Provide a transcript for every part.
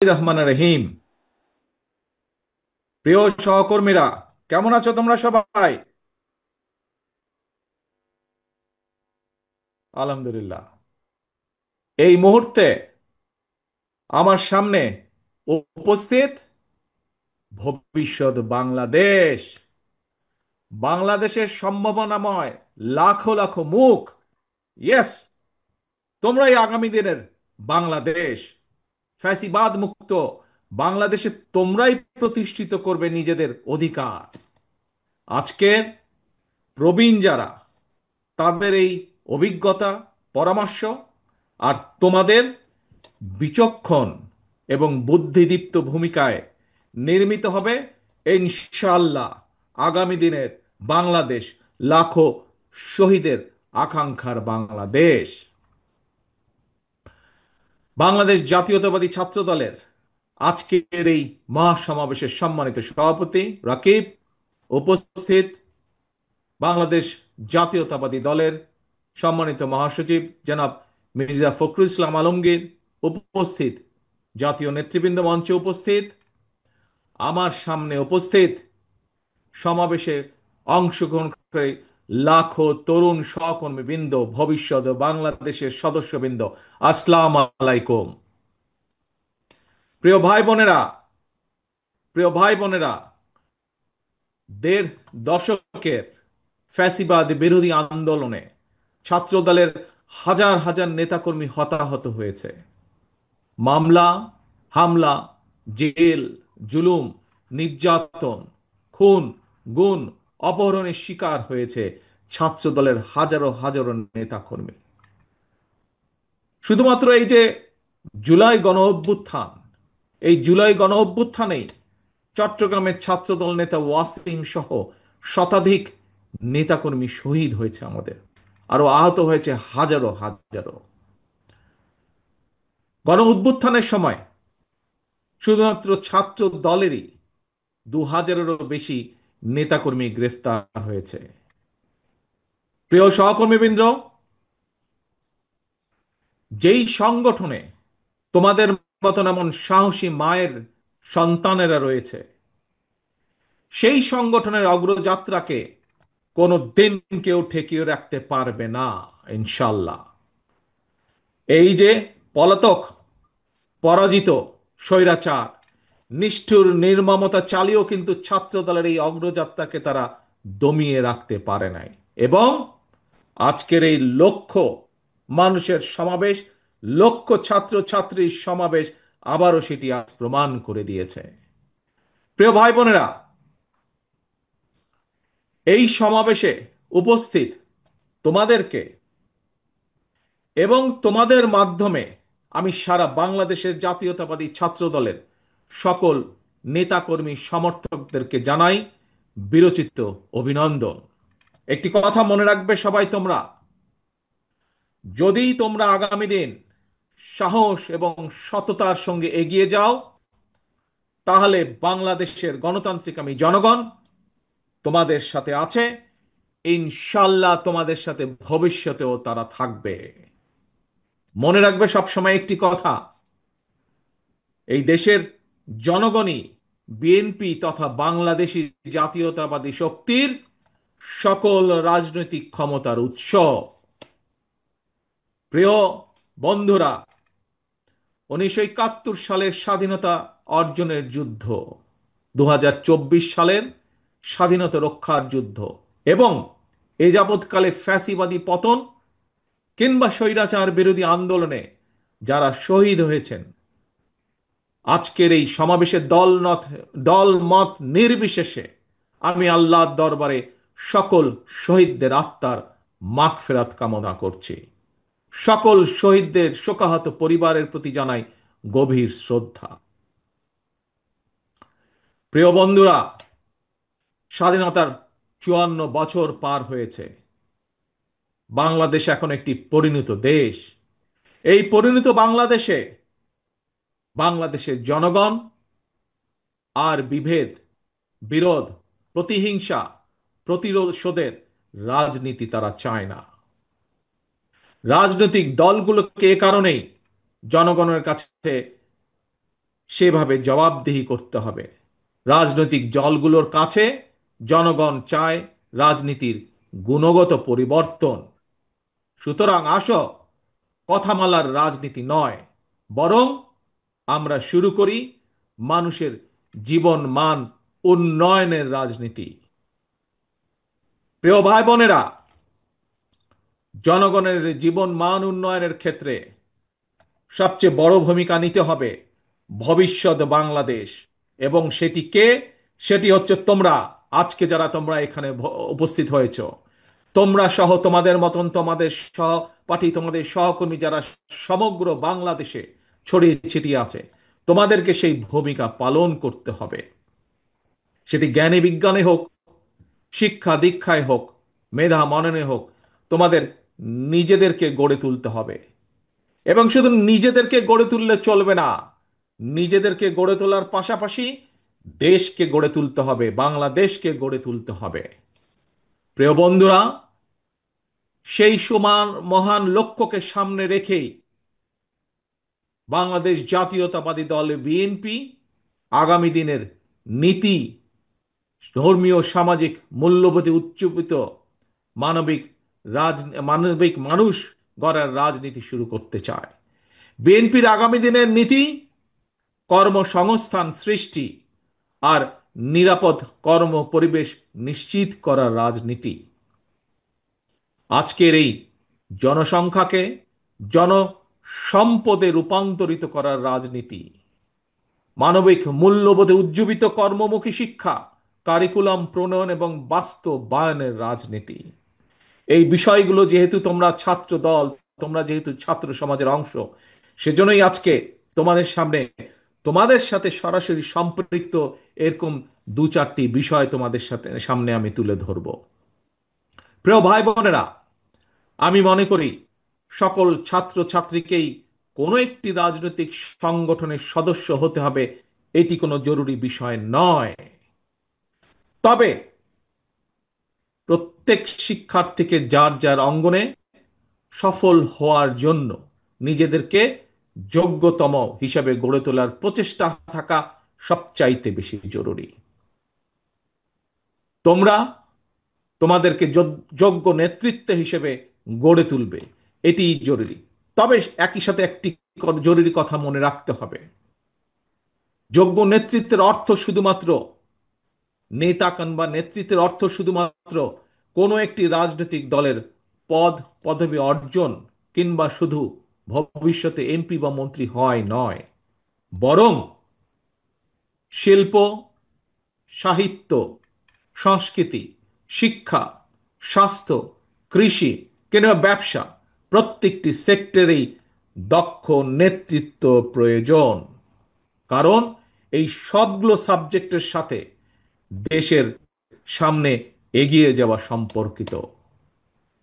রহমান রহিম। প্রিয় সহকর্মীরা, কেমন আছো তোমরা সবাই? আলহামদুলিল্লাহ। এই মুহূর্তে আমার সামনে উপস্থিত ভবিষ্যৎ বাংলাদেশ, বাংলাদেশের সম্ভাবনাময় লাখো লাখো মুখ। ইয়েস, তোমরাই আগামী দিনের বাংলাদেশ, ফ্যাসিবাদ মুক্ত বাংলাদেশে তোমরাই প্রতিষ্ঠিত করবে নিজেদের অধিকার। আজকের প্রবীণ যারা, তাদের এই অভিজ্ঞতা, পরামর্শ আর তোমাদের বিচক্ষণ এবং বুদ্ধিদীপ্ত ভূমিকায় নির্মিত হবে ইনশাআল্লাহ আগামী দিনের বাংলাদেশ, লাখো শহীদের আকাঙ্ক্ষার বাংলাদেশ। বাংলাদেশ জাতীয়তাবাদী ছাত্র দলের আজকের এই মহাসমাবেশের সম্মানিত সভাপতি রাকিব, উপস্থিত বাংলাদেশ জাতীয়তাবাদী দলের সম্মানিত মহাসচিব জনাব মির্জা ফখরুল ইসলাম আলমগীর, উপস্থিত জাতীয় নেতৃবৃন্দ, মঞ্চে উপস্থিত, আমার সামনে উপস্থিত সমাবেশে অংশগ্রহণ করে লাখো তরুণ সহকর্মীবৃন্দ, ভবিষ্যৎ বাংলাদেশের সদস্যবৃন্দ, আসসালাম আলাইকুম। প্রিয় ভাই বোনেরা, প্রিয় ভাই বোনেরা, দেড় দশকের ফ্যাসিবাদ বিরোধী আন্দোলনে ছাত্রদলের হাজার হাজার নেতাকর্মী হতাহত হয়েছে। মামলা, হামলা, জেল, জুলুম, নির্যাতন, খুন, গুম, অপহরণের শিকার হয়েছে ছাত্রদলের হাজারো হাজারো নেতাকর্মী। শুধুমাত্র এই যে জুলাই গণ অভ্যুত্থান, এই জুলাই গণ অভ্যুত্থানেই চট্টগ্রামের ছাত্রদল নেতা ওয়াসিম সহ শতাধিক নেতাকর্মী শহীদ হয়েছে আমাদের, আরো আহত হয়েছে হাজারো হাজারো। গণ অভ্যুত্থানের সময় শুধুমাত্র ছাত্র দলেরই 2000-এরও বেশি নেতাকর্মী গ্রেফতার হয়েছে। প্রিয় সহকর্মীবৃন্দ, যেই সংগঠনে তোমাদের মতন এমন সাহসী মায়ের সন্তানেরা রয়েছে, সেই সংগঠনের অগ্রযাত্রাকে কোনো দিন কেউ ঠেকিয়ে রাখতে পারবে না ইনশাল্লাহ। এই যে পলাতক, পরাজিত স্বৈরাচার, নিষ্ঠুর নির্মমতা চালিয়েও কিন্তু ছাত্র দলের এই অগ্রযাত্রাকে তারা দমিয়ে রাখতে পারে নাই। এবং আজকের এই লক্ষ মানুষের সমাবেশ, লক্ষ ছাত্র ছাত্রীর সমাবেশ আবারও সেটি আজ প্রমাণ করে দিয়েছে। প্রিয় ভাই বোনেরা, এই সমাবেশে উপস্থিত তোমাদেরকে এবং তোমাদের মাধ্যমে আমি সারা বাংলাদেশের জাতীয়তাবাদী ছাত্র দলের সকল নেতাকর্মী সমর্থকদেরকে জানাই বিরচিত অভিনন্দন। একটি কথা মনে রাখবে সবাই তোমরা, যদি তোমরা আগামী দিন সাহস এবং সততার সঙ্গে এগিয়ে যাও, তাহলে বাংলাদেশের গণতান্ত্রিক আমি জনগণ তোমাদের সাথে আছে। ইনশাল্লাহ তোমাদের সাথে ভবিষ্যতেও তারা থাকবে। মনে রাখবে সবসময় একটি কথা, এই দেশের জনগণই বিএনপি তথা বাংলাদেশী জাতীয়তাবাদী শক্তির সকল রাজনৈতিক ক্ষমতার উৎস। প্রিয় বন্ধুরা, 1971 সালের স্বাধীনতা অর্জনের যুদ্ধ, 2024 সালের স্বাধীনতা রক্ষার যুদ্ধ এবং এ যাবৎকালে ফ্যাসিবাদী পতন কিংবা স্বৈরাচার বিরোধী আন্দোলনে যারা শহীদ হয়েছেন, আজকের এই সমাবেশে দল মত নির্বিশেষে আমি আল্লাহর দরবারে সকল শহীদদের আত্মার মাগফিরাত কামনা করছি। সকল শহীদদের শোকাহত পরিবারের প্রতি জানাই গভীর শ্রদ্ধা। প্রিয় বন্ধুরা, স্বাধীনতার 54 বছর পার হয়েছে। বাংলাদেশ এখন একটি পরিণত দেশ। এই পরিণত বাংলাদেশে বাংলাদেশের জনগণ আর বিভেদ, বিরোধ, প্রতিহিংসা, প্রতিশোধের রাজনীতি তারা চায় না। রাজনৈতিক দলগুলোকে এ কারণেই জনগণের কাছে সেভাবে জবাবদিহি করতে হবে। রাজনৈতিক দলগুলোর কাছে জনগণ চায় রাজনীতির গুণগত পরিবর্তন। সুতরাং আসো, কথামালার রাজনীতি নয়, বরং আমরা শুরু করি মানুষের জীবন মান উন্নয়নের রাজনীতি। প্রিয় ভাই বোনেরা, জনগণের জীবন মান উন্নয়নের ক্ষেত্রে সবচেয়ে বড় ভূমিকা নিতে হবে ভবিষ্যৎ বাংলাদেশ। এবং সেটি কে? সেটি হচ্ছে তোমরা। আজকে যারা তোমরা এখানে উপস্থিত হয়েছ, তোমরা সহ তোমাদের মতন তোমাদের সহপাঠী, তোমাদের সহকর্মী যারা সমগ্র বাংলাদেশে ছড়িয়ে ছিটিয়ে আছে, তোমাদেরকে সেই ভূমিকা পালন করতে হবে। সেটি জ্ঞানে বিজ্ঞানে হোক, শিক্ষা দীক্ষায় হোক, মেধা মননে হোক, তোমাদের নিজেদেরকে গড়ে তুলতে হবে। এবং শুধু নিজেদেরকে গড়ে তুললে চলবে না, নিজেদেরকে গড়ে তোলার পাশাপাশি দেশকে গড়ে তুলতে হবে, বাংলাদেশকে গড়ে তুলতে হবে। প্রিয় বন্ধুরা, সেই সমান মহান লক্ষ্যকে সামনে রেখেই বাংলাদেশ জাতীয়তাবাদী দল বিএনপি আগামী দিনের নীতি, ধর্মীয় সামাজিক মূল্যবোধে উচ্চীবিত মানবিক মানবিক মানুষ গড়ার রাজনীতি শুরু করতে চায়। বিএনপির আগামী দিনের নীতি কর্মসংস্থান সৃষ্টি আর নিরাপদ কর্ম পরিবেশ নিশ্চিত করার রাজনীতি। আজকের এই জনসংখ্যাকে জনসম্পদে রূপান্তরিত করার রাজনীতি, মানবিক মূল্যবোধে উজ্জীবিত কর্মমুখী শিক্ষা, কারিকুলাম প্রণয়ন এবং বাস্তবায়নের রাজনীতি। এই বিষয়গুলো যেহেতু তোমরা ছাত্র দল, তোমরা যেহেতু ছাত্র সমাজের অংশ, সেজন্যই আজকে তোমাদের সামনে, তোমাদের সাথে সরাসরি সম্পৃক্ত এরকম দু চারটি বিষয় তোমাদের সামনে আমি তুলে ধরব। প্রিয় ভাই বোনেরা, আমি মনে করি সকল ছাত্র ছাত্রীকেই কোনো একটি রাজনৈতিক সংগঠনের সদস্য হতে হবে, এটি কোনো জরুরি বিষয় নয়। তবে প্রত্যেক শিক্ষার্থীকে যার যার অঙ্গনে সফল হওয়ার জন্য নিজেদেরকে যোগ্যতম হিসাবে গড়ে তোলার প্রচেষ্টা থাকা সবচাইতে বেশি জরুরি। তোমরা তোমাদেরকে যোগ্য নেতৃত্ব হিসেবে গড়ে তুলবে, এটি জরুরি। তবে একই সাথে একটি জরুরি কথা মনে রাখতে হবে। যোগ্য নেতৃত্বের অর্থ শুধুমাত্র নেতা কিংবা নেতৃত্বের অর্থ শুধুমাত্র কোনো একটি রাজনৈতিক দলের পদ পদবি অর্জন কিংবা শুধু ভবিষ্যতে এমপি বা মন্ত্রী হয় নয়, বরং শিল্প, সাহিত্য, সংস্কৃতি, শিক্ষা, স্বাস্থ্য, কৃষি কিংবা ব্যবসা, প্রত্যেকটি সেক্টরেই দক্ষ নেতৃত্ব প্রয়োজন। কারণ এই সবগুলো সাবজেক্টের সাথে দেশের সামনে এগিয়ে যাওয়া সম্পর্কিত।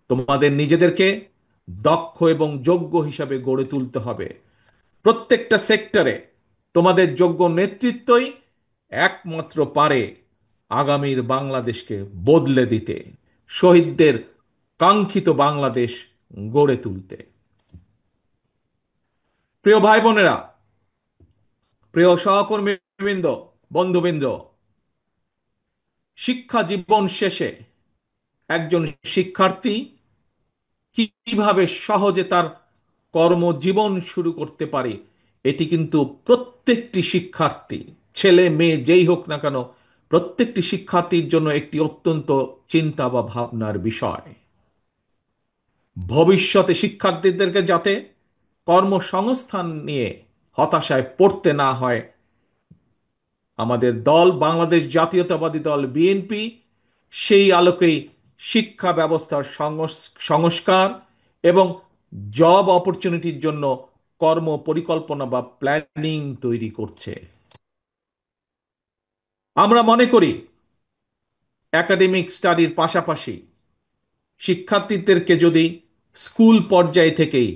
তোমাদের নিজেদেরকে দক্ষ এবং যোগ্য হিসাবে গড়ে তুলতে হবে। প্রত্যেকটা সেক্টরে তোমাদের যোগ্য নেতৃত্বই একমাত্র পারে আগামীর বাংলাদেশকে বদলে দিতে, শহীদদের কাঙ্ক্ষিত বাংলাদেশ গড়ে তুলতে। প্রিয় ভাই বোনেরা, প্রিয় সহকর্মীবৃন্দ, বন্ধুবৃন্দ, শিক্ষা জীবন শেষে একজন শিক্ষার্থী কিভাবে সহজে তার কর্মজীবন শুরু করতে পারে, এটি কিন্তু প্রত্যেকটি শিক্ষার্থী, ছেলে মেয়ে যেই হোক না কেন, প্রত্যেকটি শিক্ষার্থীর জন্য একটি অত্যন্ত চিন্তা বা ভাবনার বিষয়। ভবিষ্যতে শিক্ষার্থীদেরকে যাতে কর্মসংস্থান নিয়ে হতাশায় পড়তে না হয়, আমাদের দল বাংলাদেশ জাতীয়তাবাদী দল বিএনপি সেই আলোকেই শিক্ষা ব্যবস্থার সংস্কার এবং জব অপরচুনিটির জন্য কর্ম পরিকল্পনা বা প্ল্যানিং তৈরি করছে। আমরা মনে করি একাডেমিক স্টাডির পাশাপাশি শিক্ষার্থীদেরকে যদি স্কুল পর্যায় থেকেই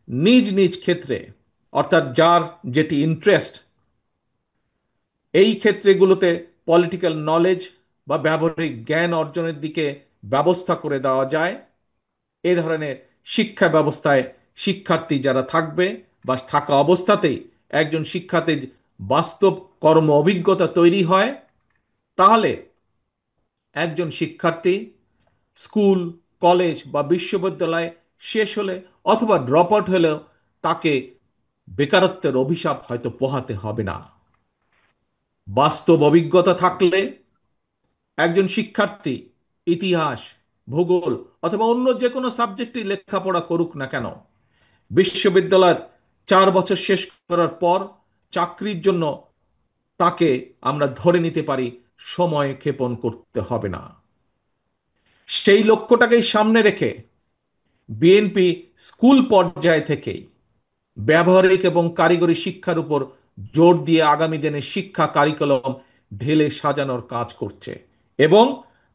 নিজ নিজ ক্ষেত্রে, অর্থাৎ যার যেটি ইন্টারেস্ট, এই ক্ষেত্রগুলোতে পলিটিক্যাল নলেজ বা ব্যবহারিক জ্ঞান অর্জনের দিকে ব্যবস্থা করে দেওয়া যায়, এ ধরনের শিক্ষা ব্যবস্থায় শিক্ষার্থী যারা থাকবে বা থাকা অবস্থাতেই একজন শিক্ষার্থীর বাস্তব কর্ম অভিজ্ঞতা তৈরি হয়, তাহলে একজন শিক্ষার্থী স্কুল, কলেজ বা বিশ্ববিদ্যালয় শেষ হলে অথবা ড্রপ আউট হলেও তাকে বেকারত্বের অভিশাপ হয়তো পোহাতে হবে না। বাস্তব অভিজ্ঞতা থাকলে একজন শিক্ষার্থী ইতিহাস, ভূগোল অথবা অন্য যে কোনো সাবজেক্টে লেখাপড়া করুক না কেন, বিশ্ববিদ্যালয়ের 4 বছর শেষ করার পর চাকরির জন্য তাকে আমরা ধরে নিতে পারি সময় ক্ষেপণ করতে হবে না। সেই লক্ষ্যটাকেই সামনে রেখে বিএনপি স্কুল পর্যায় থেকেই ব্যবহারিক এবং কারিগরি শিক্ষার উপর জোর দিয়ে আগামী দিনে শিক্ষা কারিকুলাম ঢেলে সাজানোর কাজ করছে। এবং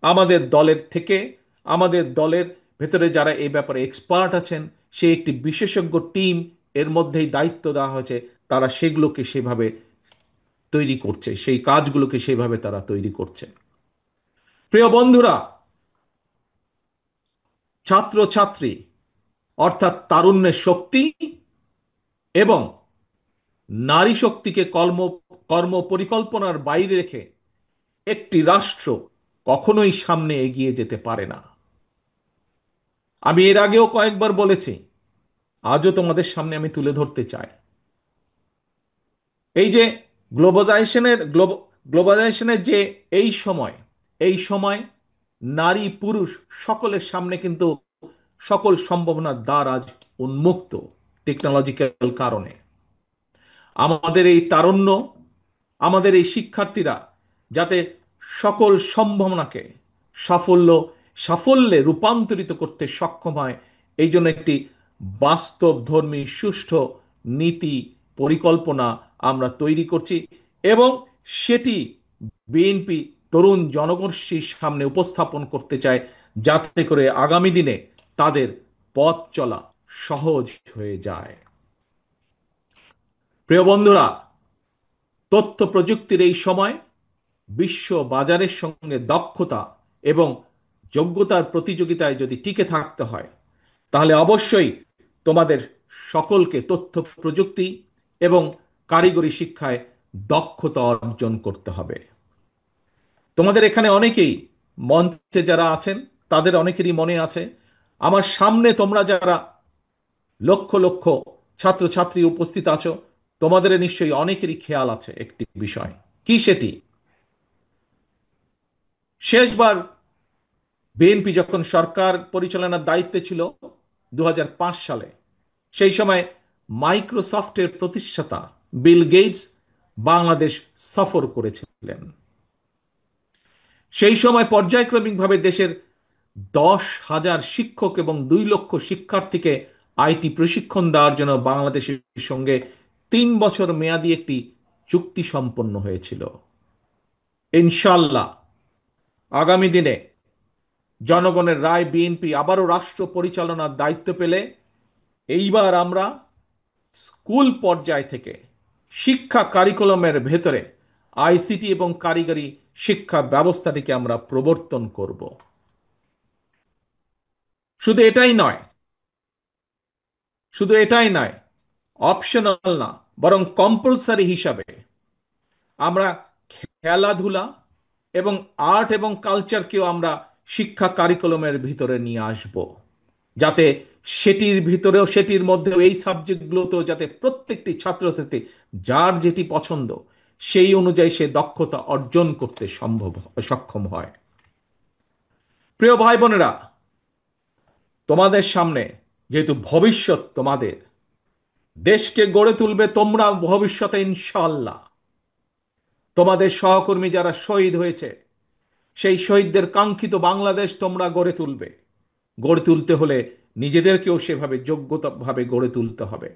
আমাদের দলের থেকে, আমাদের দলের ভেতরে যারা এই ব্যাপারে এক্সপার্ট আছেন, সে একটি বিশেষজ্ঞ টিম এর মধ্যেই দায়িত্ব দেওয়া হয়েছে, তারা সেগুলোকে সেভাবে তৈরি করছে, সেই কাজগুলোকে সেভাবে তারা তৈরি করছে। প্রিয় বন্ধুরা, ছাত্রছাত্রী অর্থাৎ তারুণ্যের শক্তি এবং নারী শক্তিকে কর্ম পরিকল্পনার বাইরে রেখে একটি রাষ্ট্র কখনোই সামনে এগিয়ে যেতে পারে না। আমি এর আগেও কয়েকবার বলেছি, আজও তোমাদের সামনে আমি তুলে ধরতে চাই। এই যে গ্লোবালাইজেশনের যে এই সময় নারী পুরুষ সকলের সামনে কিন্তু সকল সম্ভাবনার দ্বার আজ উন্মুক্ত টেকনোলজিক্যাল কারণে। আমাদের এই তারুণ্য, আমাদের এই শিক্ষার্থীরা যাতে সকল সম্ভাবনাকে সাফল্যে রূপান্তরিত করতে সক্ষম হয়, এই জন্য একটি বাস্তবধর্মী সুষ্ঠু নীতি পরিকল্পনা আমরা তৈরি করছি এবং সেটি বিএনপি তরুণ জনগোষ্ঠীর সামনে উপস্থাপন করতে চায়, যাতে করে আগামী দিনে তাদের পথ চলা সহজ হয়ে যায়। প্রিয় বন্ধুরা, তথ্য প্রযুক্তির এই সময় বিশ্ব বাজারের সঙ্গে দক্ষতা এবং যোগ্যতার প্রতিযোগিতায় যদি টিকে থাকতে হয়, তাহলে অবশ্যই তোমাদের সকলকে তথ্য প্রযুক্তি এবং কারিগরি শিক্ষায় দক্ষতা অর্জন করতে হবে। তোমাদের এখানে অনেকেই, মঞ্চে যারা আছেন তাদের অনেকেরই মনে আছে, আমার সামনে তোমরা যারা লক্ষ লক্ষ ছাত্রছাত্রী উপস্থিত আছো, তোমাদের নিশ্চয়ই অনেকেরই খেয়াল আছে একটি বিষয়। কি সেটি? শেষবার বিএনপি যখন সরকার পরিচালনার দায়িত্বে ছিল 2005 সালে, সেই সময় মাইক্রোসফটের প্রতিষ্ঠাতা বিল গেটস বাংলাদেশ সফর করেছিলেন। সেই সময় পর্যায়ক্রমিকভাবে দেশের 10,000 শিক্ষক এবং 2 লক্ষ শিক্ষার্থীকে আইটি প্রশিক্ষণ দেওয়ার জন্য বাংলাদেশের সঙ্গে 3 বছর মেয়াদী একটি চুক্তি সম্পন্ন হয়েছিল। ইনশাল্লাহ আগামী দিনে জনগণের রায় বিএনপি আবারও রাষ্ট্র পরিচালনার দায়িত্ব পেলে এইবার আমরা স্কুল পর্যায় থেকে শিক্ষা কারিকুলামের ভেতরে আইসিটি এবং কারিগরি শিক্ষা ব্যবস্থাটিকে আমরা প্রবর্তন করব। শুধু এটাই নয়, শুধু এটাই নয়, অপশনাল না, বরং কম্পালসারি হিসাবে আমরা খেলাধুলা এবং আর্ট এবং কালচারকেও আমরা শিক্ষা কারিকুলামের ভিতরে নিয়ে আসব, যাতে সেটির মধ্যেও এই সাবজেক্টগুলোতেও যাতে প্রত্যেকটি ছাত্রছাত্রী যার যেটি পছন্দ সেই অনুযায়ী সে দক্ষতা অর্জন করতে সক্ষম হয়। প্রিয় ভাই বোনেরা, তোমাদের সামনে যেহেতু ভবিষ্যৎ তোমাদের, দেশকে গড়ে তুলবে তোমরা ভবিষ্যতে ইনশাআল্লাহ। তোমাদের সহকর্মী যারা শহীদ হয়েছে, সেই শহীদদের কাঙ্ক্ষিত বাংলাদেশ তোমরা গড়ে তুলবে। গড়ে তুলতে হলে নিজেদেরকেও সেভাবে যোগ্যতাভাবে গড়ে তুলতে হবে।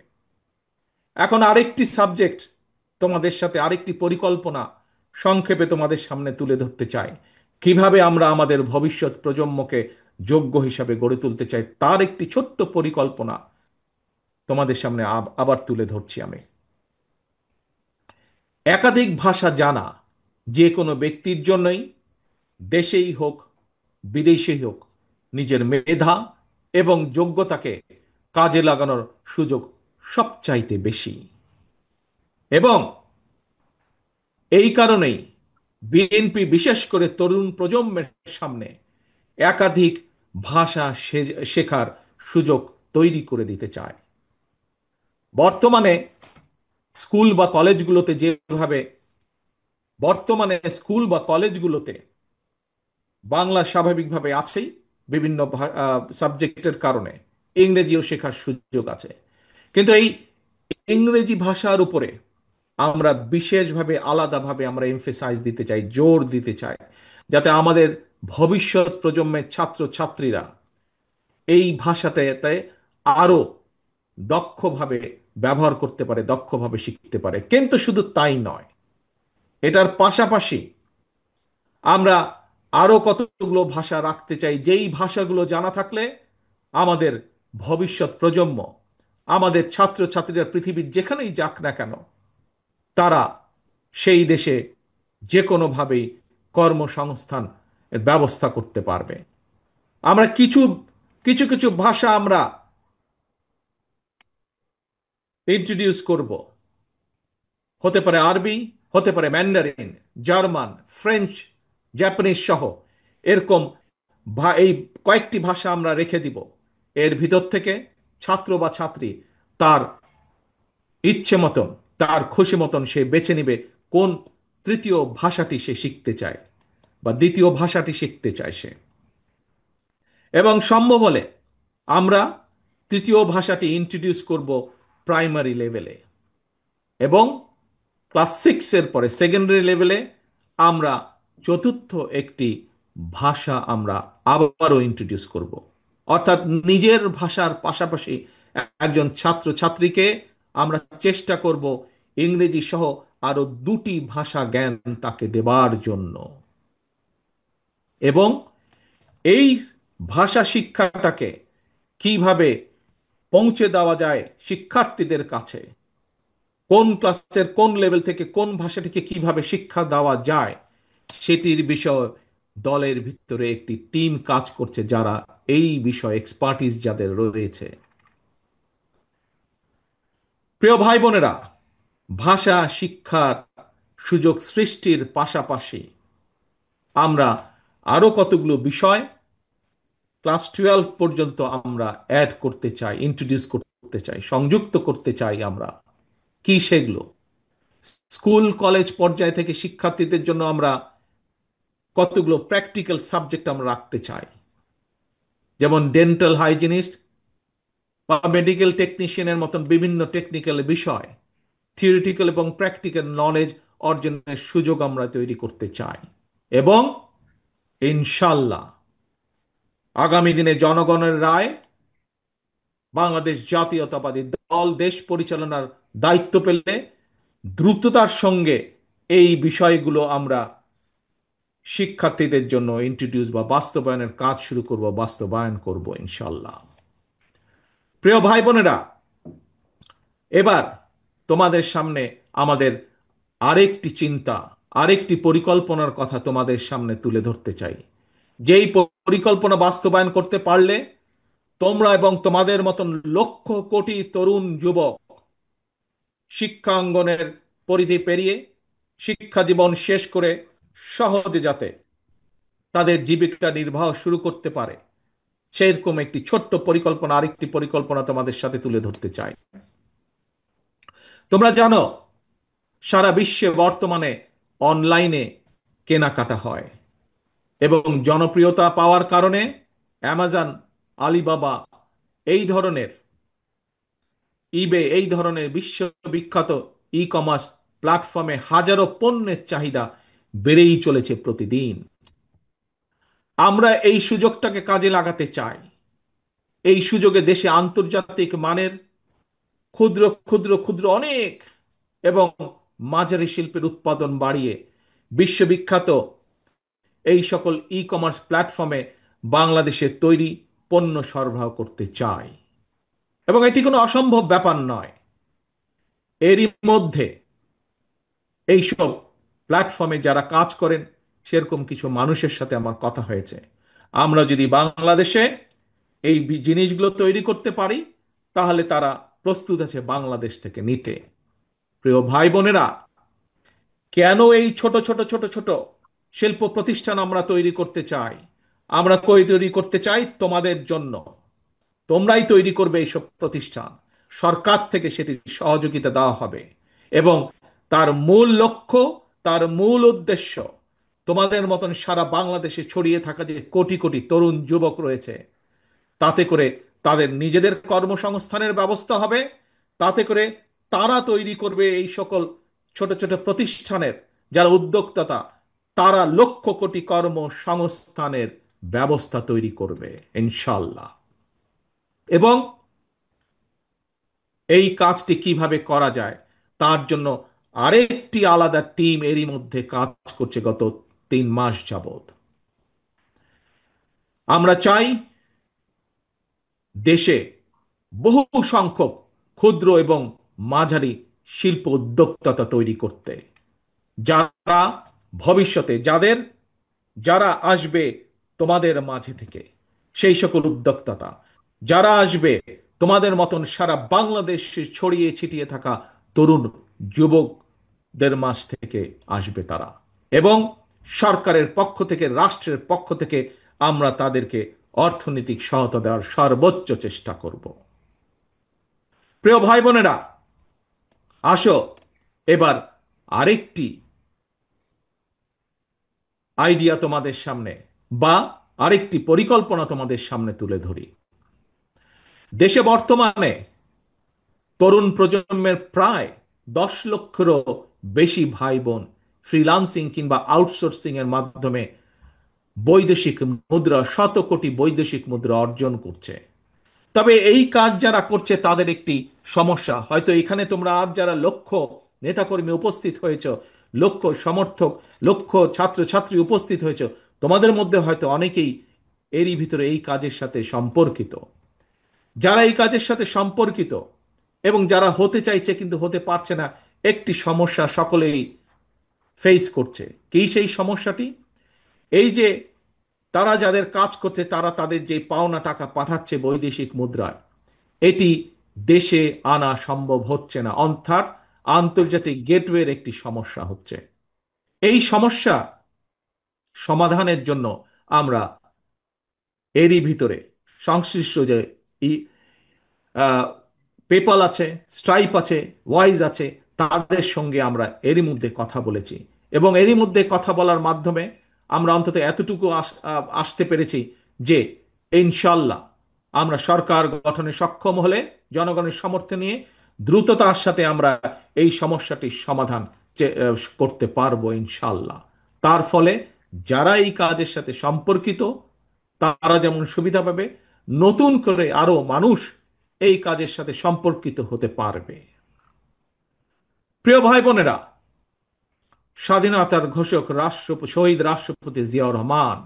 এখন আরেকটি সাবজেক্ট, তোমাদের সাথে আরেকটি পরিকল্পনা সংক্ষেপে তোমাদের সামনে তুলে ধরতে চাই। কিভাবে আমরা আমাদের ভবিষ্যৎ প্রজন্মকে যোগ্য হিসাবে গড়ে তুলতে চাই, তার একটি ছোট্ট পরিকল্পনা তোমাদের সামনে আবার তুলে ধরছি আমি। একাধিক ভাষা জানা যে কোনো ব্যক্তির জন্যই, দেশেই হোক বিদেশেই হোক, নিজের মেধা এবং যোগ্যতাকে কাজে লাগানোর সুযোগ সবচাইতে বেশি। এবং এই কারণেই বিএনপি বিশেষ করে তরুণ প্রজন্মের সামনে একাধিক ভাষা শেখার সুযোগ তৈরি করে দিতে চায়। বর্তমানে স্কুল বা কলেজগুলোতে যেভাবে বর্তমানে স্কুল বা কলেজগুলোতে বাংলা স্বাভাবিকভাবে আছেই, বিভিন্ন সাবজেক্টের কারণে ইংরেজিও শেখার সুযোগ আছে। কিন্তু এই ইংরেজি ভাষার উপরে আমরা বিশেষভাবে আলাদাভাবে আমরা এমফেসাইজ দিতে চাই, জোর দিতে চাই, যাতে আমাদের ভবিষ্যৎ প্রজন্মের ছাত্র ছাত্রীরা এই ভাষাটাতে আরো দক্ষভাবে ব্যবহার করতে পারে, দক্ষভাবে শিখতে পারে। কিন্তু শুধু তাই নয়, এটার পাশাপাশি আমরা আরো কতগুলো ভাষা রাখতে চাই, যেই ভাষাগুলো জানা থাকলে আমাদের ভবিষ্যৎ প্রজন্ম, আমাদের ছাত্র ছাত্রীরা পৃথিবীর যেখানেই যাক না কেন, তারা সেই দেশে যে কোনোভাবেই কর্মসংস্থান এর ব্যবস্থা করতে পারবে। আমরা কিছু কিছু কিছু ভাষা আমরা ইন্ট্রোডিউস করব। হতে পারে আরবি, হতে পারে ম্যান্ডারিন, জার্মান, ফ্রেঞ্চ, জাপানিজ সহ এরকম এই কয়েকটি ভাষা আমরা রেখে দিব। এর ভিতর থেকে ছাত্র বা ছাত্রী তার ইচ্ছে মতন, তার খুশি মতন সে বেছে নিবে কোন তৃতীয় ভাষাটি সে শিখতে চায় বা দ্বিতীয় ভাষাটি শিখতে চায় সে। এবং সম্ভব হলে আমরা তৃতীয় ভাষাটি ইন্ট্রোডিউস করব প্রাইমারি লেভেলে, এবং ক্লাস 6 এর পরে সেকেন্ডারি লেভেলে আমরা চতুর্থ একটি ভাষা আমরা আবারও ইন্ট্রোডিউস করব। অর্থাৎ নিজের ভাষার পাশাপাশি একজন ছাত্র ছাত্রীকে আমরা চেষ্টা করব ইংরেজি সহ আরো দুটি ভাষা জ্ঞান তাকে দেবার জন্য। এবং এই ভাষা শিক্ষাটাকে কিভাবে পৌঁছে দেওয়া যায় শিক্ষার্থীদের কাছে, কোন ক্লাসের কোন লেভেল থেকে কোন ভাষাটিকে কিভাবে শিক্ষা দেওয়া যায়, সেটির বিষয় দলের ভিতরে একটি টিম কাজ করছে, যারা এই বিষয়ে এক্সপার্টিস যাদের রয়েছে। প্রিয় ভাই বোনেরা, ভাষা শিক্ষার সুযোগ সৃষ্টির পাশাপাশি আমরা আরো কতগুলো বিষয় ক্লাস 12 পর্যন্ত আমরা অ্যাড করতে চাই, ইন্ট্রোডিউস করতে চাই, সংযুক্ত করতে চাই আমরা। কি সেগুলো? স্কুল কলেজ পর্যায় থেকে শিক্ষার্থীদের জন্য আমরা কতগুলো প্র্যাকটিক্যাল সাবজেক্ট আমরা রাখতে চাই, যেমন ডেন্টাল হাইজিনিস্ট বা মেডিকেল টেকনিশিয়ানের মতন বিভিন্ন টেকনিক্যাল বিষয়, থিওরিটিক্যাল এবং প্র্যাকটিক্যাল নলেজ অর্জনের সুযোগ আমরা তৈরি করতে চাই। এবং ইনশাল্লাহ আগামী দিনে জনগণের রায়, বাংলাদেশ জাতীয়তাবাদী দল দেশ পরিচালনার দায়িত্ব পেলে দ্রুততার সঙ্গে এই বিষয়গুলো আমরা শিক্ষার্থীদের জন্য ইন্ট্রোডিউস বা বাস্তবায়নের কাজ শুরু করব, বাস্তবায়ন করব ইনশাল্লাহ। প্রিয় ভাই বোনেরা, এবার তোমাদের সামনে আমাদের আরেকটি চিন্তা, আরেকটি পরিকল্পনার কথা তোমাদের সামনে তুলে ধরতে চাই। যেই পরিকল্পনা বাস্তবায়ন করতে পারলে তোমরা এবং তোমাদের মতন লক্ষ কোটি তরুণ যুবক শিক্ষাঙ্গনের পরিধি পেরিয়ে শিক্ষা জীবন শেষ করে সহজে যাতে তাদের জীবিকা নির্বাহ শুরু করতে পারে, সেরকম একটি ছোট্ট পরিকল্পনা, আরেকটি পরিকল্পনা তোমাদের সাথে তুলে ধরতে চাই। তোমরা জানো সারা বিশ্বে বর্তমানে অনলাইনে কেনাকাটা হয়, এবং জনপ্রিয়তা পাওয়ার কারণে অ্যামাজন, আলিবাবা এই ধরনের, ইবে এই ধরনের বিশ্ববিখ্যাত ই কমার্স প্ল্যাটফর্মে হাজারো পণ্যের চাহিদা বেড়েই চলেছে প্রতিদিন। আমরা এই সুযোগটাকে কাজে লাগাতে চাই। এই সুযোগে দেশে আন্তর্জাতিক মানের ক্ষুদ্র ক্ষুদ্র ক্ষুদ্র অনেক এবং মাঝারি শিল্পের উৎপাদন বাড়িয়ে বিশ্ববিখ্যাত এই সকল ই কমার্স প্ল্যাটফর্মে বাংলাদেশে তৈরি পণ্য সরবরাহ করতে চাই। এবং এটি কোনো অসম্ভব ব্যাপার নয়। এরই মধ্যে এইসব প্ল্যাটফর্মে যারা কাজ করেন সেরকম কিছু মানুষের সাথে আমার কথা হয়েছে। আমরা যদি বাংলাদেশে এই জিনিসগুলো তৈরি করতে পারি, তাহলে তারা প্রস্তুত আছে বাংলাদেশ থেকে নিতে। প্রিয় ভাই বোনেরা, কেন এই ছোট ছোট ছোট ছোট শিল্প প্রতিষ্ঠান আমরা তৈরি করতে চাই? আমরা কই তৈরি করতে চাই? তোমাদের জন্য। তোমরাই তৈরি করবে এইসব প্রতিষ্ঠান, সরকার থেকে সেটির সহযোগিতা দেওয়া হবে। এবং তার মূল লক্ষ্য, তার মূল উদ্দেশ্য, তোমাদের মতন সারা বাংলাদেশে ছড়িয়ে থাকা যে কোটি কোটি তরুণ যুবক রয়েছে, তাতে করে তাদের নিজেদের কর্মসংস্থানের ব্যবস্থা হবে। তাতে করে তারা তৈরি করবে এই সকল ছোট ছোট প্রতিষ্ঠানের যারা উদ্যোক্তা, তারা লক্ষ কোটি কর্মসংস্থানের ব্যবস্থা তৈরি করবে ইনশাল্লাহ। এবং এই কাজটি কিভাবে করা যায় তার জন্য আরেকটি আলাদা টিম এরই মধ্যে কাজ করছে গত 3 মাস যাবত। আমরা চাই দেশে বহু সংখ্যক ক্ষুদ্র এবং মাঝারি শিল্প উদ্যোক্তা তৈরি করতে, যারা ভবিষ্যতে যারা আসবে তোমাদের মাঝে থেকে, সেই সকল উদ্যোক্তা যারা আসবে তোমাদের মতন সারা বাংলাদেশে ছড়িয়ে ছিটিয়ে থাকা তরুণ যুবকদের মাঝ থেকে আসবে তারা। এবং সরকারের পক্ষ থেকে, রাষ্ট্রের পক্ষ থেকে আমরা তাদেরকে অর্থনৈতিক সহায়তা দেওয়ার সর্বোচ্চ চেষ্টা করব। প্রিয় ভাই বোনেরা, আসো এবার আরেকটি আইডিয়া তোমাদের সামনে, বা আরেকটি পরিকল্পনা তোমাদের সামনে তুলে ধরি। দেশে বর্তমানে তরুণ প্রজন্মের প্রায় 10 লক্ষেরও বেশি ভাই বোন ফ্রিল্যান্সিং কিংবা আউটসোর্সিং এর মাধ্যমে বৈদেশিক মুদ্রা, শত কোটি বৈদেশিক মুদ্রা অর্জন করছে। তবে এই কাজ যারা করছে তাদের একটি সমস্যা, হয়তো এখানে তোমরা আজ যারা লক্ষ নেতাকর্মী উপস্থিত হয়েছ, লক্ষ সমর্থক, লক্ষ ছাত্রছাত্রী উপস্থিত হয়েছ, তোমাদের মধ্যে হয়তো অনেকেই এরই ভিতরে এই কাজের সাথে সম্পর্কিত। যারা এই কাজের সাথে সম্পর্কিত এবং যারা হতে চাইছে কিন্তু হতে পারছে না, একটি সমস্যা সকলেই ফেস করছে। কি সেই সমস্যাটি? এই যে তারা যাদের কাজ করছে, তারা তাদের যে পাওনা টাকা পাঠাচ্ছে বৈদেশিক মুদ্রায়, এটি দেশে আনা সম্ভব হচ্ছে না, অর্থাৎ আন্তর্জাতিক গেটওয়ের একটি সমস্যা হচ্ছে। এই সমস্যা সমাধানের জন্য আমরা এরই ভিতরে সংশ্লিষ্ট যে পেপাল আছে, স্ট্রাইপ আছে, ওয়াইজ আছে, তাদের সঙ্গে আমরা এরই মধ্যে কথা বলেছি। এবং এরই মধ্যে কথা বলার মাধ্যমে আমরা অন্তত এতটুকু আসতে পেরেছি যে ইনশাল্লাহ আমরা সরকার গঠনে সক্ষম হলে জনগণের সমর্থন নিয়ে দ্রুততার সাথে আমরা এই সমস্যাটির সমাধান করতে পারবো ইনশাল্লাহ। তার ফলে যারা এই কাজের সাথে সম্পর্কিত তারা যেমন সুবিধা পাবে, নতুন করে আরো মানুষ এই কাজের সাথে সম্পর্কিত হতে পারবে। প্রিয় ভাই বোনেরা, স্বাধীনতার ঘোষক শহীদ রাষ্ট্রপতি জিয়াউর রহমান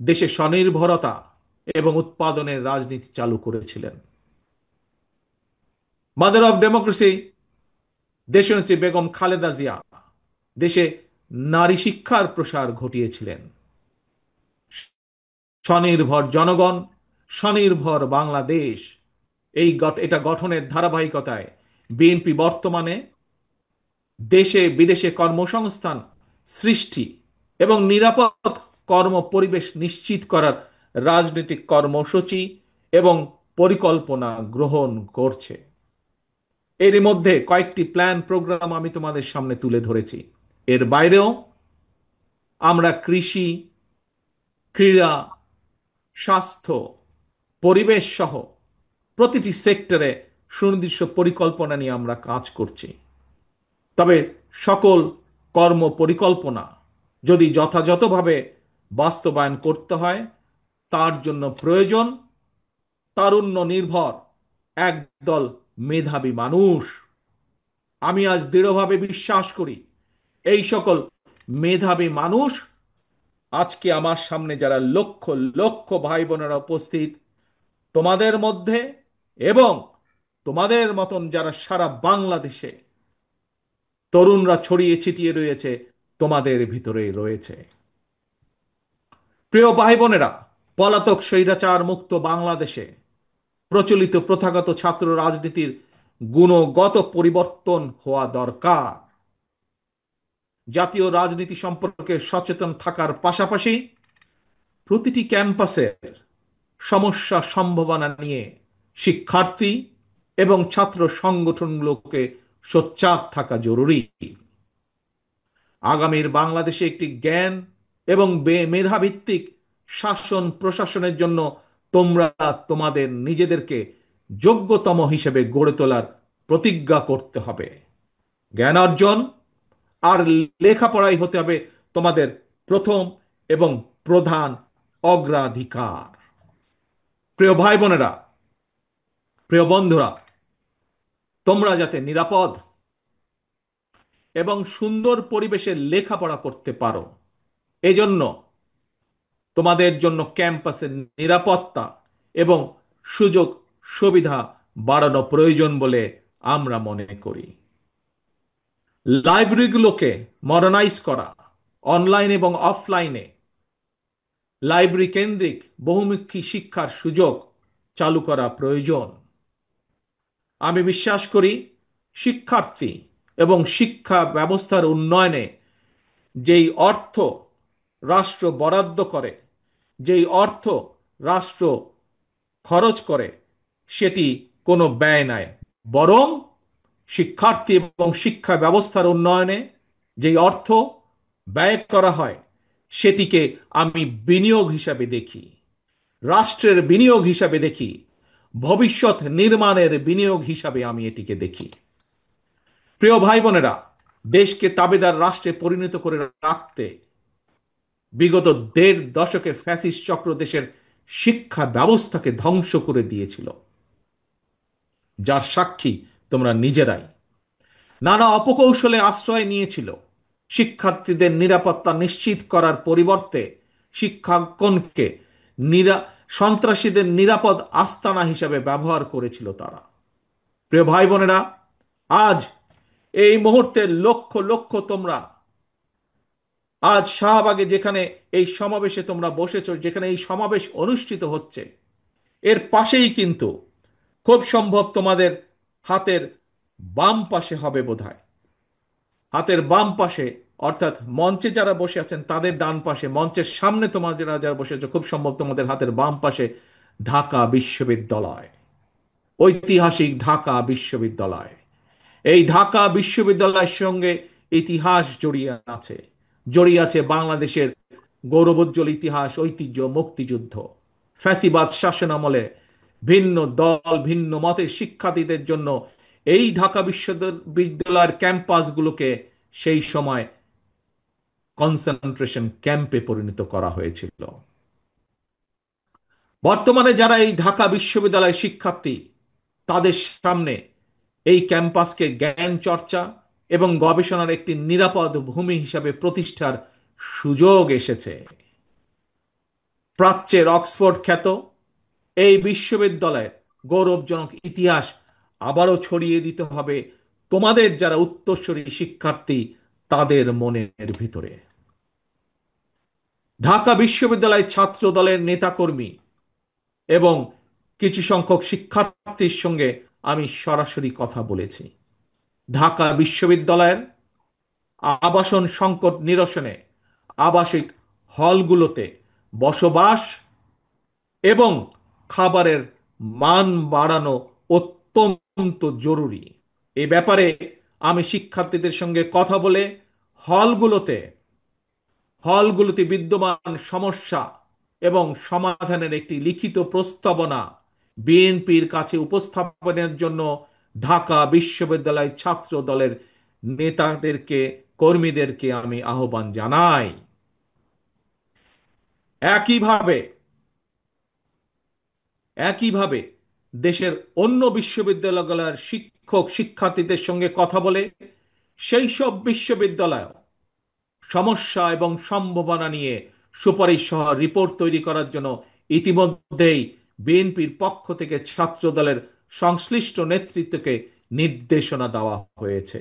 দেশে স্বনির্ভরতা এবং উৎপাদনের রাজনীতি চালু করেছিলেন। মাদার অফ ডেমোক্রেসি দেশনেত্রী বেগম খালেদা জিয়া দেশে নারী শিক্ষার প্রসার ঘটিয়েছিলেন। স্বনির্ভর জনগণ, স্বনির্ভর বাংলাদেশ, এটা গঠনের ধারাবাহিকতায় বিএনপি বর্তমানে দেশে বিদেশে কর্মসংস্থান সৃষ্টি এবং নিরাপদ কর্ম পরিবেশ নিশ্চিত করার রাজনৈতিক কর্মসূচি এবং পরিকল্পনা গ্রহণ করছে। এর মধ্যে কয়েকটি প্ল্যান প্রোগ্রাম আমি তোমাদের সামনে তুলে ধরেছি। এর বাইরেও আমরা কৃষি, ক্রীড়া, স্বাস্থ্য, পরিবেশ সহ প্রতিটি সেক্টরে সুনির্দিষ্ট পরিকল্পনা নিয়ে আমরা কাজ করছি। তবে সকল কর্ম পরিকল্পনা যদি যথাযথভাবে বাস্তবায়ন করতে হয়, তার জন্য প্রয়োজন তারুণ্য নির্ভর একদল মেধাবী মানুষ। আমি আজ দৃঢ়ভাবে বিশ্বাস করি এই সকল মেধাবী মানুষ আজকে আমার সামনে যারা লক্ষ লক্ষ ভাই বোনেরা উপস্থিত, তোমাদের মধ্যে এবং তোমাদের মতন যারা সারা বাংলাদেশে তরুণরা ছড়িয়ে ছিটিয়ে রয়েছে, তোমাদের ভিতরেই রয়েছে। প্রিয় ভাই বোনেরা, পলাতক স্বৈরাচার মুক্ত বাংলাদেশে প্রচলিত প্রথাগত ছাত্র রাজনীতির গুণগত পরিবর্তন হওয়া দরকার। জাতীয় রাজনীতি সম্পর্কে সচেতন থাকার পাশাপাশি প্রতিটি ক্যাম্পাসের সমস্যা সম্ভাবনা নিয়ে শিক্ষার্থী এবং ছাত্র সংগঠনগুলোকে সোচ্চার থাকা জরুরি। আগামীর বাংলাদেশে একটি জ্ঞান এবং মেধাভিত্তিক শাসন প্রশাসনের জন্য তোমরা তোমাদের নিজেদেরকে যোগ্যতম হিসেবে গড়ে তোলার প্রতিজ্ঞা করতে হবে। জ্ঞান অর্জন আর লেখাপড়াই হতে হবে তোমাদের প্রথম এবং প্রধান অগ্রাধিকার। প্রিয় ভাই বোনেরা, প্রিয় বন্ধুরা, তোমরা যাতে নিরাপদ এবং সুন্দর পরিবেশে লেখাপড়া করতে পারো, এজন্য তোমাদের জন্য ক্যাম্পাসের নিরাপত্তা এবং সুযোগ সুবিধা বাড়ানো প্রয়োজন বলে আমরা মনে করি। লাইব্রেরিগুলোকে মডার্নাইজ করা, অনলাইন এবং অফলাইনে লাইব্রেরি কেন্দ্রিক বহুমুখী শিক্ষার সুযোগ চালু করা প্রয়োজন। আমি বিশ্বাস করি শিক্ষার্থী এবং শিক্ষা ব্যবস্থার উন্নয়নে যেই অর্থ রাষ্ট্র বরাদ্দ করে, যেই অর্থ রাষ্ট্র খরচ করে, সেটি কোনো ব্যয় নয়, বরং শিক্ষার্থী এবং শিক্ষা ব্যবস্থার উন্নয়নে যেই অর্থ ব্যয় করা হয় সেটিকে আমি বিনিয়োগ হিসাবে দেখি, রাষ্ট্রের বিনিয়োগ হিসাবে দেখি, ভবিষ্যৎ নির্মাণের বিনিয়োগ হিসাবে আমি এটিকে দেখি। প্রিয় ভাই বোনেরা, দেশকে তাবেদার রাষ্ট্রে পরিণত করে রাখতে বিগত ১.৫ দশকে ফ্যাসিস্ট চক্র দেশের শিক্ষা ব্যবস্থাকে ধ্বংস করে দিয়েছিল, যার সাক্ষী তোমরা নিজেরাই। নানা অপকৌশলে আশ্রয় নিয়েছিল। শিক্ষার্থীদের নিরাপত্তা নিশ্চিত করার পরিবর্তে শিক্ষাঙ্গনকে সন্ত্রাসীদের নিরাপদ আস্তানা হিসাবে ব্যবহার করেছিল তারা। প্রিয় ভাই বোনেরা, আজ এই মুহূর্তে লক্ষ লক্ষ তোমরা আজ শাহবাগে যেখানে এই সমাবেশে তোমরা বসেছ, যেখানে এই সমাবেশ অনুষ্ঠিত হচ্ছে, এর পাশেই কিন্তু খুব সম্ভব তোমাদের হাতের বাম পাশে হবে বোধহয়, হাতের বাম পাশে অর্থাৎ মঞ্চে যারা বসে আছেন তাদের ডান পাশে, মঞ্চের সামনে তোমরা যারা বসে আছো, খুব সম্ভব তোমাদের হাতের বাম পাশে ঢাকা বিশ্ববিদ্যালয়, ঐতিহাসিক ঢাকা বিশ্ববিদ্যালয়। এই ঢাকা বিশ্ববিদ্যালয়ের সঙ্গে ইতিহাস জড়িয়ে আছে বাংলাদেশের গৌরবোজ্জ্বল ইতিহাস, ঐতিহ্য, মুক্তিযুদ্ধ। ফ্যাসিবাদ শাসনামলে ভিন্ন দল ভিন্ন মতের শিক্ষার্থীদের জন্য এই ঢাকা বিশ্ববিদ্যালয়ের ক্যাম্পাসগুলোকে সেই সময় কনসেন্ট্রেশন ক্যাম্পে পরিণত করা হয়েছিল। বর্তমানে যারা এই ঢাকা বিশ্ববিদ্যালয়ের শিক্ষার্থী, তাদের সামনে এই ক্যাম্পাসকে জ্ঞান চর্চা এবং গবেষণার একটি নিরাপদ ভূমি হিসাবে প্রতিষ্ঠার সুযোগ এসেছে। প্রাচ্যের অক্সফোর্ড খ্যাত এই বিশ্ববিদ্যালয়ের গৌরবজনক ইতিহাস আবারও ছড়িয়ে দিতে হবে তোমাদের যারা উত্তরসূরি শিক্ষার্থী তাদের মনের ভিতরে। ঢাকা বিশ্ববিদ্যালয় ছাত্র দলের নেতাকর্মী এবং কিছু সংখ্যক শিক্ষার্থীর সঙ্গে আমি সরাসরি কথা বলেছি। ঢাকা বিশ্ববিদ্যালয়ের আবাসন সংকট নিরসনে আবাসিক হলগুলোতে বসবাস এবং খাবারের মান বাড়ানো অত্যন্ত জরুরি। এ ব্যাপারে আমি শিক্ষার্থীদের সঙ্গে কথা বলে হলগুলোতে হলগুলোতে বিদ্যমান সমস্যা এবং সমাধানের একটি লিখিত প্রস্তাবনা বিএনপির কাছে উপস্থাপনের জন্য ঢাকা বিশ্ববিদ্যালয় ছাত্র দলের নেতাদেরকে, কর্মীদেরকে আমি আহ্বান জানাই। একইভাবে একইভাবে দেশের অন্য বিশ্ববিদ্যালয়গুলোর শিক্ষক শিক্ষার্থীদের সঙ্গে কথা বলে সেই সব বিশ্ববিদ্যালয় সমস্যা এবং সম্ভাবনা নিয়ে সুপারিশ সহ রিপোর্ট তৈরি করার জন্য ইতিমধ্যেই বিএনপির পক্ষ থেকে ছাত্র দলের সংশ্লিষ্ট নেতৃত্বকে নির্দেশনা দেওয়া হয়েছে।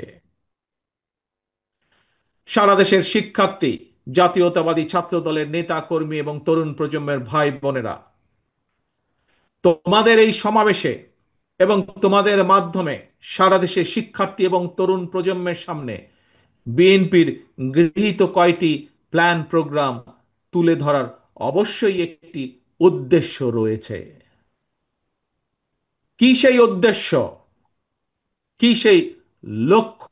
সারা দেশের শিক্ষার্থী, জাতীয়তাবাদী ছাত্র দলের নেতা কর্মী এবং তরুণ প্রজন্মের ভাই বোনেরা, তোমাদের এই সমাবেশে এবং তোমাদের মাধ্যমে সারা দেশের শিক্ষার্থী এবং তরুণ প্রজন্মের সামনে বিএনপির গৃহীত কয়টি প্ল্যান প্রোগ্রাম তুলে ধরার অবশ্যই একটি উদ্দেশ্য রয়েছে। কি সেই উদ্দেশ্য, কি সেই লক্ষ্য?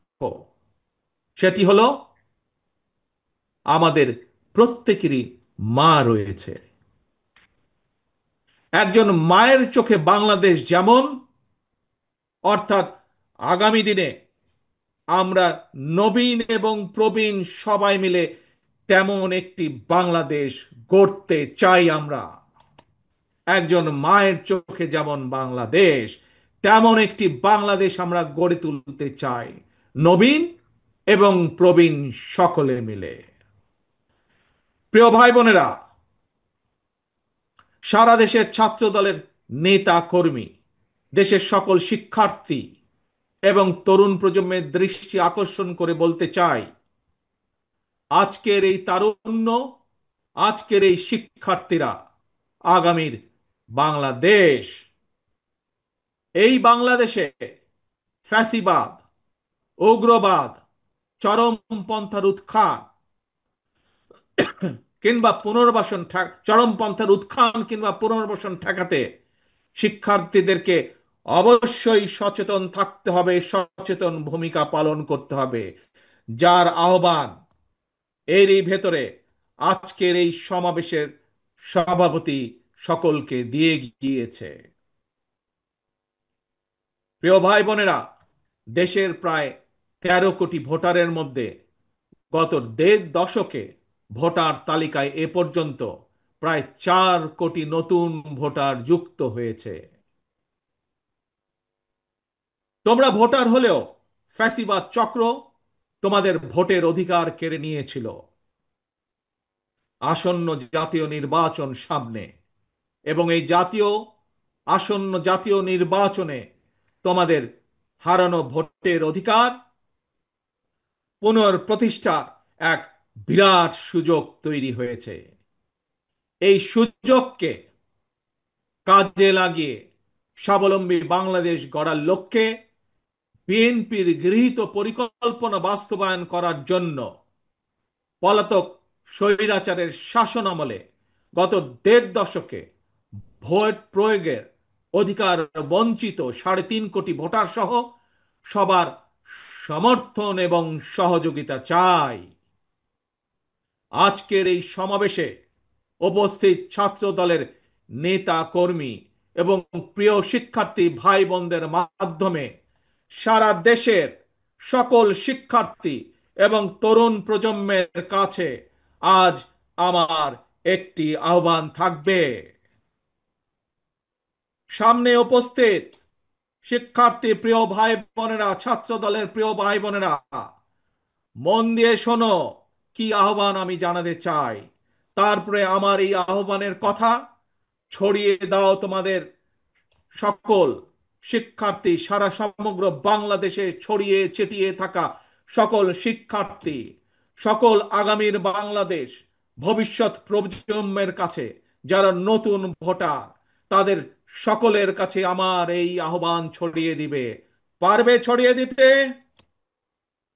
সেটি হলো আমাদের প্রত্যেকেরই মা রয়েছে। একজন মায়ের চোখে বাংলাদেশ যেমন, অর্থাৎ আগামী দিনে আমরা নবীন এবং প্রবীণ সবাই মিলে তেমন একটি বাংলাদেশ গড়তে চাই আমরা। একজন মায়ের চোখে যেমন বাংলাদেশ, তেমন একটি বাংলাদেশ আমরা গড়ে তুলতে চাই, নবীন এবং প্রবীণ সকলে মিলে। প্রিয় ভাই বোনেরা, সারা দেশের ছাত্র দলের নেতা কর্মী, দেশের সকল শিক্ষার্থী এবং তরুণ প্রজন্মের দৃষ্টি আকর্ষণ করে বলতে চাই, আজকের এই তারুণ্য, আজকের এই শিক্ষার্থীরা আগামীর বাংলাদেশ। এই বাংলাদেশে ফ্যাসিবাদ, উগ্রবাদ, চরমপন্থার উত্থান কিংবা পুনর্বাসন চরমপন্থার উত্থান কিংবা পুনর্বাসন ঠেকাতে শিক্ষার্থীদেরকে অবশ্যই সচেতন থাকতে হবে, সচেতন ভূমিকা পালন করতে হবে, যার আহ্বান এরই ভেতরে আজকের এই সমাবেশের সভাপতি সকলকে দিয়ে গিয়েছে। প্রিয় ভাই বোনেরা, দেশের প্রায় 13 কোটি ভোটারের মধ্যে গত 1.5 দশকে ভোটার তালিকায় এ পর্যন্ত প্রায় 4 কোটি নতুন ভোটার যুক্ত হয়েছে। তোমরা ভোটার হলেও ফ্যাসিবাদ চক্র তোমাদের ভোটের অধিকার কেড়ে নিয়েছিল। আসন্ন জাতীয় নির্বাচন সামনে, এবং এই আসন্ন জাতীয় নির্বাচনে তোমাদের হারানো ভোটের অধিকার পুনঃপ্রতিষ্ঠা এক বিরাট সুযোগ তৈরি হয়েছে। এই সুযোগকে কাজে লাগিয়ে স্বাবলম্বী বাংলাদেশ গড়ার লক্ষ্যে বিএনপির গৃহীত পরিকল্পনা বাস্তবায়ন করার জন্য পলাতক স্বৈরাচারের শাসন আমলে গত 1.5 দশকে ভোট প্রয়োগের অধিকার বঞ্চিত 3.5 কোটি ভোটার সহ সবার সমর্থন এবং সহযোগিতা চাই। আজকের এই সমাবেশে উপস্থিত ছাত্র দলের নেতা কর্মী এবং প্রিয় শিক্ষার্থী ভাই বোনদের মাধ্যমে সারা দেশের সকল শিক্ষার্থী এবং তরুণ প্রজন্মের কাছে আজ আমার একটি আহ্বান থাকবে। সামনে উপস্থিত শিক্ষার্থী প্রিয় ভাই বোনেরা, ছাত্র দলের প্রিয় ভাই বোনেরা, মন দিয়ে শোনো কি আহ্বান আমি জানাতে চাই। তারপরে আমার এই আহ্বানের কথা ছড়িয়ে দাও তোমাদের সকল শিক্ষার্থী, সারা সমগ্র বাংলাদেশে ছড়িয়ে ছিটিয়ে থাকা সকল শিক্ষার্থী, সকল আগামীর বাংলাদেশ ভবিষ্যৎ প্রজন্মের কাছে যারা নতুন ভোটার, তাদের সকলের কাছে আমার এই আহ্বান ছড়িয়ে দিবে। পারবে ছড়িয়ে দিতে?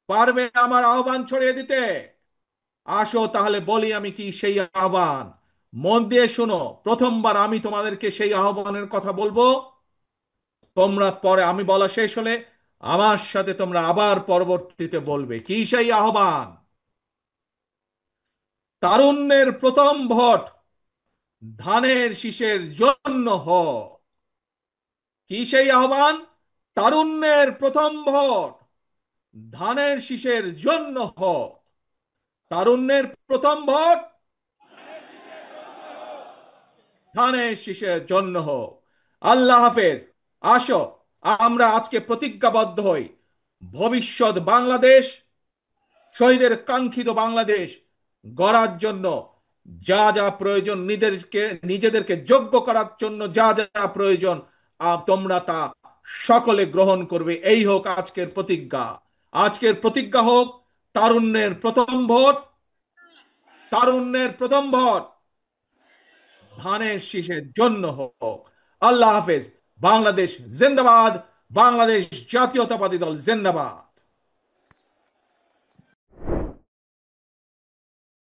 পারবে আমার আহ্বান ছড়িয়ে দিতে? আসো তাহলে বলি আমি কি সেই আহ্বান। মন দিয়ে শোনো, প্রথমবার আমি তোমাদেরকে সেই আহ্বানের কথা বলবো, তোমরা পরে আমি বলা শেষ হলে আমার সাথে তোমরা আবার পরবর্তীতে বলবে কি সেই আহ্বান। তারুণ্যের প্রথম ভোট ধানের শীষের জন্য হোক। কি সেই আহ্বান? তারুণ্যের প্রথম ভোট ধানের শীষের জন্য হোক। তারুণ্যের প্রথম ভোট ধানের শীষের জন্য হোক। আল্লাহ হাফেজ। আসো আমরা আজকে প্রতিজ্ঞাবদ্ধ হই, ভবিষ্যৎ বাংলাদেশ, শহীদের কাঙ্ক্ষিত বাংলাদেশ গড়ার জন্য যা যা প্রয়োজন, নিজেদেরকে যোগ্য করার জন্য যা যা প্রয়োজন তোমরা তা সকলে গ্রহণ করবে। এই হোক আজকের প্রতিজ্ঞা। আজকের প্রতিজ্ঞা হোক তারুণ্যের প্রথম ভোট, তারুণ্যের প্রথম ভোট ধানের শীষের জন্য হোক। আল্লাহ হাফেজ। বাংলাদেশ জিন্দাবাদ। বাংলাদেশ জাতীয়তাবাদী দল জিন্দাবাদ।